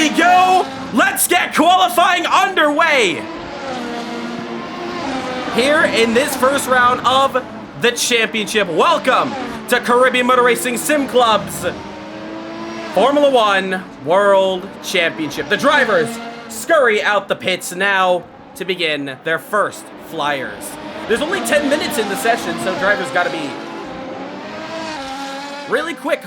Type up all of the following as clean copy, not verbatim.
we go. Let's get qualifying underway here in this first round of the championship. Welcome to Caribbean Motor Racing Sim Club's Formula One World Championship. The drivers scurry out the pits now to begin their first flyers. There's only 10 minutes in the session, so drivers got to be really quick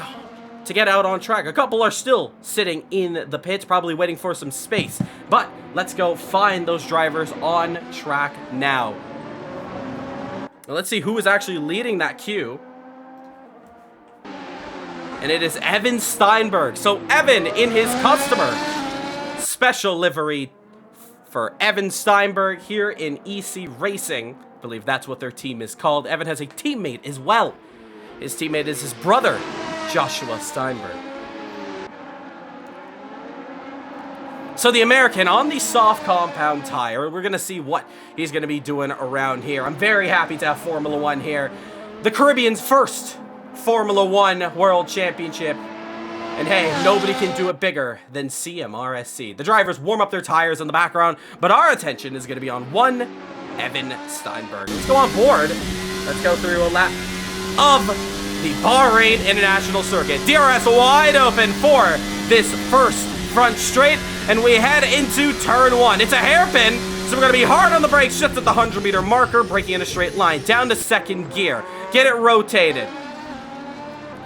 to get out on track. A couple are still sitting in the pits, probably waiting for some space. But let's go find those drivers on track now. Let's see who is actually leading that queue. And it is Evan Steinberg. So Evan in his customer special livery for Evan Steinberg here in EC Racing. I believe that's what their team is called. Evan has a teammate as well. His teammate is his brother, Joshua Steinberg. So the American on the soft compound tire, we're going to see what he's going to be doing around here. I'm very happy to have Formula One here. The Caribbean's first Formula One World Championship. And hey, nobody can do it bigger than CMRSC. The drivers warm up their tires in the background, but our attention is going to be on one Evan Steinberg. Let's go on board. Let's go through a lap of the Bahrain International Circuit. DRS wide open for this first front straight, and we head into turn one. It's a hairpin, so we're going to be hard on the brakes just at the 100-meter marker, braking in a straight line, down to second gear. Get it rotated.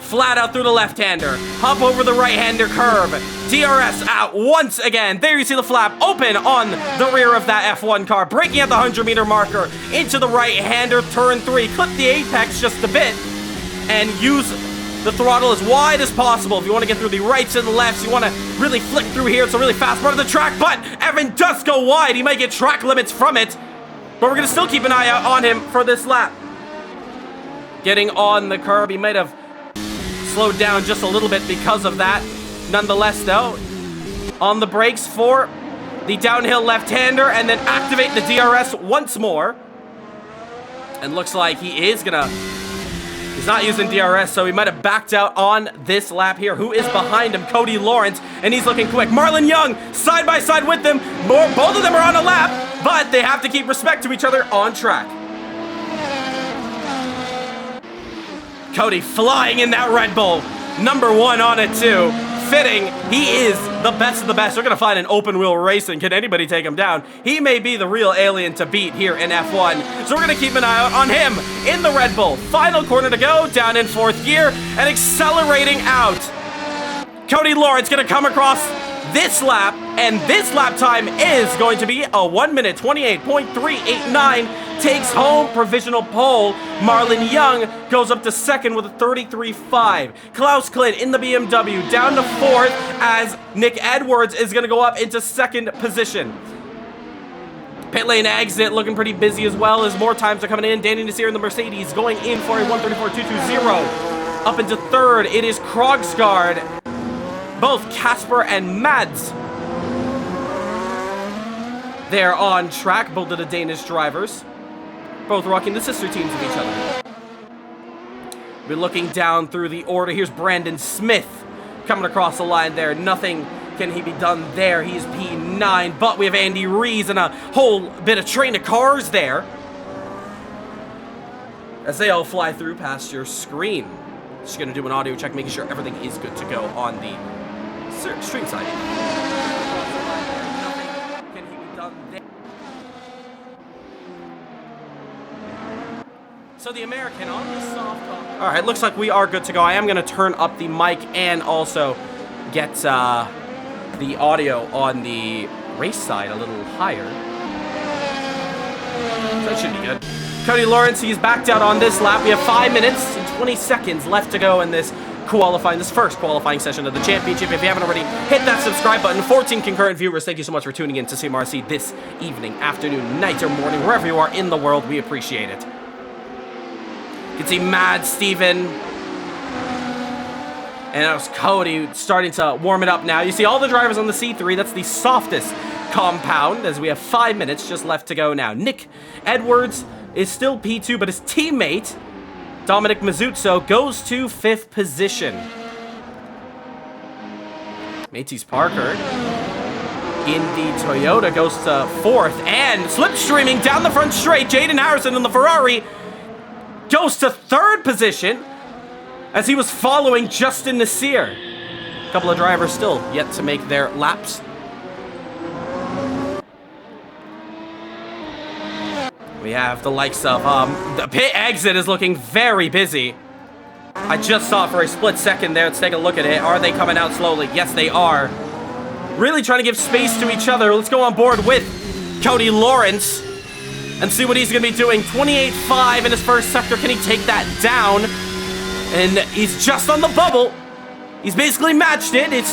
Flat out through the left-hander, hop over the right-hander curve, DRS out once again. There you see the flap open on the rear of that F1 car, braking at the 100-meter marker, into the right-hander, turn three, clip the apex just a bit, and use the throttle as wide as possible. If you want to get through the rights and the lefts, you want to really flick through here. It's a really fast part of the track, but Evan does go wide. He might get track limits from it, but we're going to still keep an eye out on him for this lap. Getting on the curb, he might have slowed down just a little bit because of that. Nonetheless, though, on the brakes for the downhill left-hander, and then activate the DRS once more. And looks like he is gonna... He's not using DRS, so he might have backed out on this lap here. Who is behind him? Cody Lawrence, and he's looking quick. Marlon Young, side by side with them. Both of them are on a lap, but they have to keep respect to each other on track. Cody flying in that Red Bull. Number one on it too. Fitting, he is the best of the best. We're going to find an open wheel racing. Can anybody take him down? He may be the real alien to beat here in F1. So we're going to keep an eye out on him in the Red Bull. Final corner to go, down in fourth gear, and accelerating out. Cody Lawrence going to come across this lap, and this lap time is going to be a 1 minute 28.389. Takes home provisional pole. Marlon Young goes up to second with a 33.5. Klaus Klint in the BMW down to fourth, as Nick Edwards is going to go up into second position. Pit lane exit looking pretty busy as well as more times are coming in. Danny Nasir in the Mercedes going in for a 134.220. Up into third, it is Krogsgaard. Both Casper and Mads, they're on track, both of the Danish drivers. Both rocking the sister teams of each other. We're looking down through the order. Here's Brandon Smith coming across the line there. Nothing can he be done there. He's P9, but we have Andy Rees and a whole bit of train of cars there, as they all fly through past your screen. Just going to do an audio check, making sure everything is good to go on the stream side. Nothing can he be done there. So the American on the soft top. All right, looks like we are good to go. I am going to turn up the mic and also get the audio on the race side a little higher. So that should be good. Cody Lawrence, he's backed out on this lap. We have 5 minutes and 20 seconds left to go in this first qualifying session of the championship. If you haven't already, hit that subscribe button. 14 concurrent viewers, thank you so much for tuning in to CMRC this evening, afternoon, night, or morning, wherever you are in the world. We appreciate it. You can see Mad Steven. And that was Cody starting to warm it up now. You see all the drivers on the C3. That's the softest compound, as we have 5 minutes just left to go now. Nick Edwards is still P2, but his teammate, Dominic Mazzuzzo, goes to 5th position. Matisse Parker in the Toyota goes to fourth, and slipstreaming down the front straight, Jaden Harrison in the Ferrari goes to third position as he was following Justin Nasir. A couple of drivers still yet to make their laps. We have the likes of, the pit exit is looking very busy. I just saw it for a split second there. Let's take a look at it. Are they coming out slowly? Yes, they are. Really trying to give space to each other. Let's go on board with Cody Lawrence and see what he's going to be doing. 28.5 in his first sector. Can he take that down? And he's just on the bubble. He's basically matched it. It's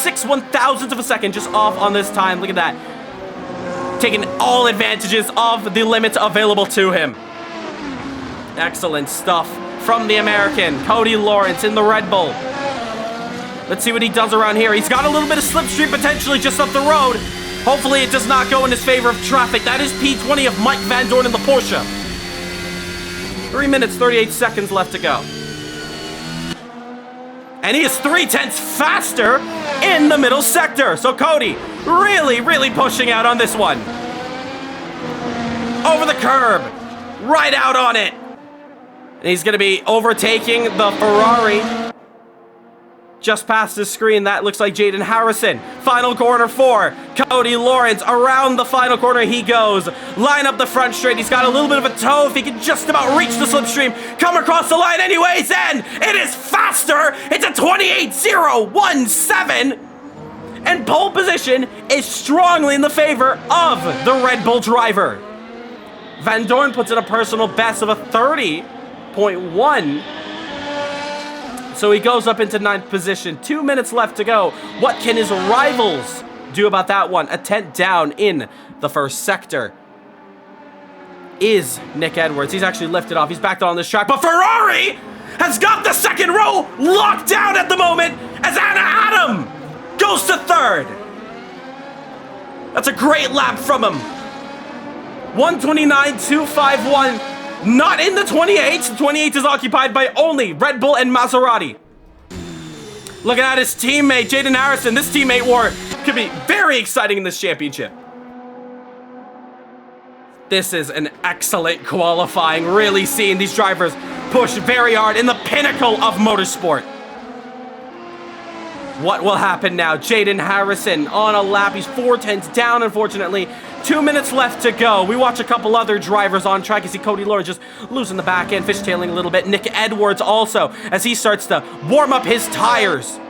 6/1000th of a second just off on this time. Look at that. Taking all advantages of the limits available to him. Excellent stuff from the American. Cody Lawrence in the Red Bull. Let's see what he does around here. He's got a little bit of slipstream potentially just up the road. Hopefully it does not go in his favor of traffic. That is P20 of Mike Van Dorn in the Porsche. 3 minutes, 38 seconds left to go. And he is 0.3 faster in the middle sector. So Cody really pushing out on this one. Over the curb. Right out on it. And he's going to be overtaking the Ferrari. Just past the screen, that looks like Jaden Harrison. Final corner 4. Cody Lawrence around the final corner he goes. Line up the front straight. He's got a little bit of a toe if he can just about reach the slipstream. Come across the line anyways, and it is faster. It's a 28.017. And pole position is strongly in the favor of the Red Bull driver. Van Dorn puts in a personal best of a 30.1. So he goes up into 9th position. 2 minutes left to go. What can his rivals do about that one? A 10th down in the first sector is Nick Edwards. He's actually lifted off. He's backed on this track. But Ferrari has got the second row locked down at the moment as Anna Adam goes to third. That's a great lap from him. 129.251. Not in the 28. The 28 is occupied by only Red Bull and Maserati. Looking at his teammate, Jaden Harrison. This teammate war could be very exciting in this championship. This is an excellent qualifying. Really seeing these drivers push very hard in the pinnacle of motorsport. What will happen now? Jaden Harrison on a lap. He's 0.4 down, unfortunately. 2 minutes left to go. We watch a couple other drivers on track. You see Cody Lawrence just losing the back end, fishtailing a little bit. Nick Edwards also, as he starts to warm up his tires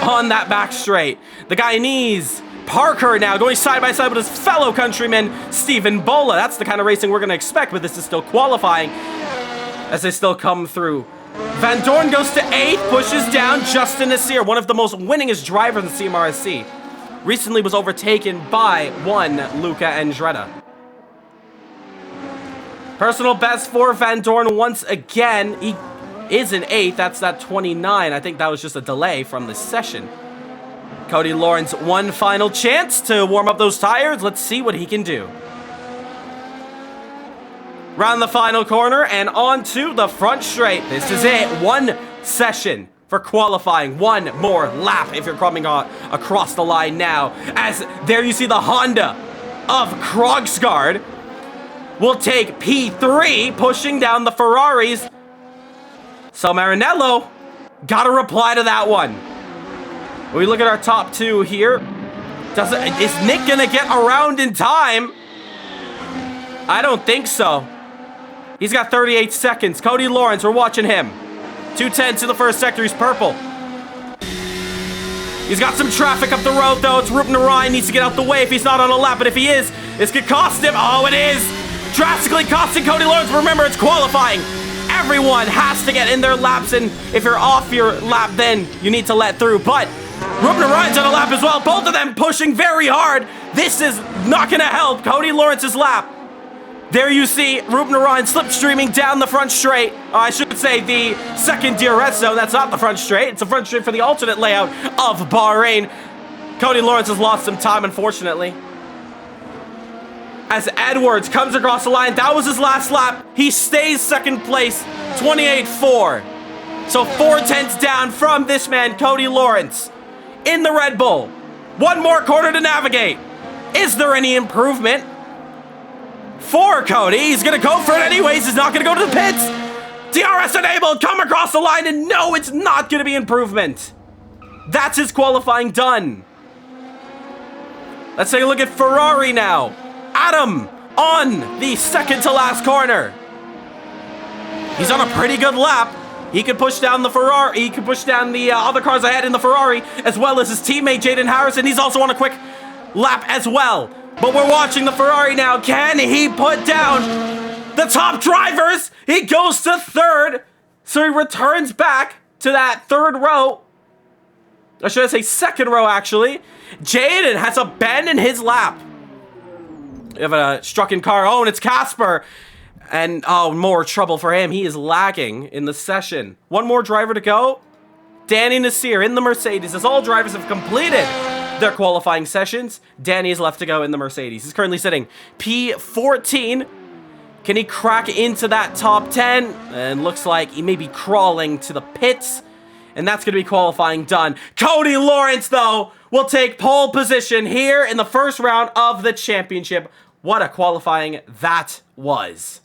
on that back straight. The Guyanese Parker now going side by side with his fellow countryman, Stephen Bola. That's the kind of racing we're going to expect, but this is still qualifying as they still come through. Van Dorn goes to 8th, pushes down Justin Nasir, one of the most winningest drivers in CMRSC. Recently was overtaken by one Luca Andretta. Personal best for Van Dorn once again. He is in 8th. That's that 29. I think that was just a delay from this session. Cody Lawrence, one final chance to warm up those tires. Let's see what he can do. Round the final corner and onto the front straight. This is it. One session for qualifying. One more lap if you're coming across the line now. As there you see the Honda of Krogsgaard will take P3, pushing down the Ferraris. So Maranello got a reply to that one. When we look at our top two here, is Nick gonna get around in time? I don't think so. He's got 38 seconds. Cody Lawrence, we're watching him. 2:10 in the first sector, he's purple. He's got some traffic up the road though. It's Ruben Ryan, needs to get out the way if he's not on a lap, but if he is, this could cost him. Oh, it is! Drastically costing Cody Lawrence. Remember, it's qualifying. Everyone has to get in their laps, and if you're off your lap, then you need to let through. But Ruben Ryan's on a lap as well. Both of them pushing very hard. This is not gonna help Cody Lawrence's lap. There you see Ruben Ryan slipstreaming down the front straight. I should say the second DRS zone. That's not the front straight. It's the front straight for the alternate layout of Bahrain. Cody Lawrence has lost some time, unfortunately. As Edwards comes across the line, that was his last lap. He stays second place, 28.4. So 0.4 down from this man, Cody Lawrence. in the Red Bull. One more corner to navigate. Is there any improvement for Cody? He's going to go for it anyways. He's not going to go to the pits. DRS enabled. Come across the line. And no, it's not going to be improvement. That's his qualifying done. Let's take a look at Ferrari now. Adam on the second to last corner. He's on a pretty good lap. He could push down the Ferrari. He could push down the other cars ahead in the Ferrari, as well as his teammate Jaden Harrison. He's also on a quick lap as well. But we're watching the Ferrari now. Can he put down the top drivers? He goes to third. So he returns back to that third row. Or should I say second row, actually. Jaden has abandoned his lap. We have a struck-in car. Oh, and it's Casper. And, oh, more trouble for him. He is lagging in the session. One more driver to go. Danny Nasir in the Mercedes. As all drivers have completed their qualifying sessions, Danny is left to go in the Mercedes. He's currently sitting P14. Can he crack into that top 10? And looks like he may be crawling to the pits. And that's going to be qualifying done. Cody Lawrence, though, will take pole position here in the first round of the championship. What a qualifying that was.